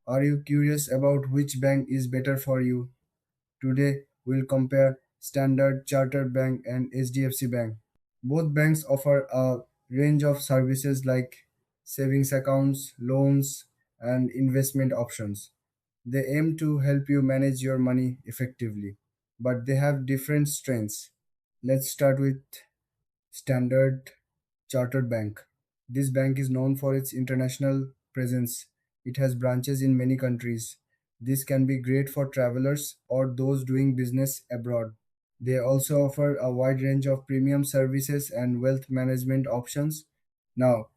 Are you curious about which bank is better for you? Today, we'll compare Standard Chartered Bank and HDFC Bank. Both banks offer a range of services like savings accounts, loans, and investment options. They aim to help you manage your money effectively, but they have different strengths. Let's start with Standard Chartered Bank. This bank is known for its international presence. It has branches in many countries. This can be great for travelers or those doing business abroad. They also offer a wide range of premium services and wealth management options. Now,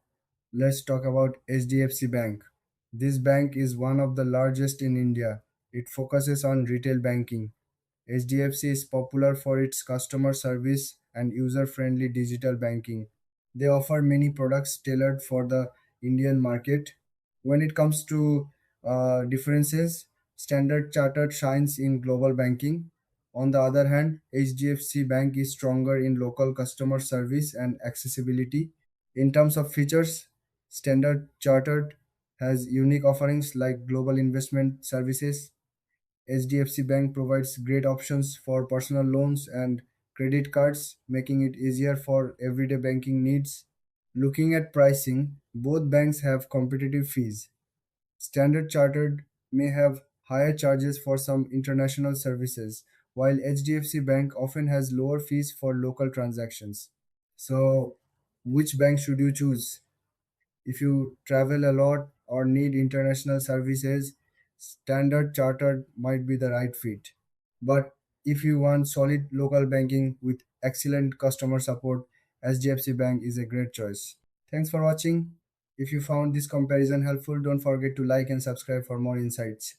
let's talk about HDFC Bank. This bank is one of the largest in India. It focuses on retail banking. HDFC is popular for its customer service and user friendly digital banking. They offer many products tailored for the Indian market. When it comes to differences, Standard Chartered shines in global banking. On the other hand, HDFC Bank is stronger in local customer service and accessibility. In terms of features, Standard Chartered has unique offerings like global investment services. HDFC Bank provides great options for personal loans and credit cards, making it easier for everyday banking needs. Looking at pricing, both banks have competitive fees. Standard Chartered may have higher charges for some international services, while HDFC Bank often has lower fees for local transactions. So, which bank should you choose? If you travel a lot or need international services, Standard Chartered might be the right fit. But if you want solid local banking with excellent customer support, HDFC Bank is a great choice. Thanks for watching. If you found this comparison helpful, don't forget to like and subscribe for more insights.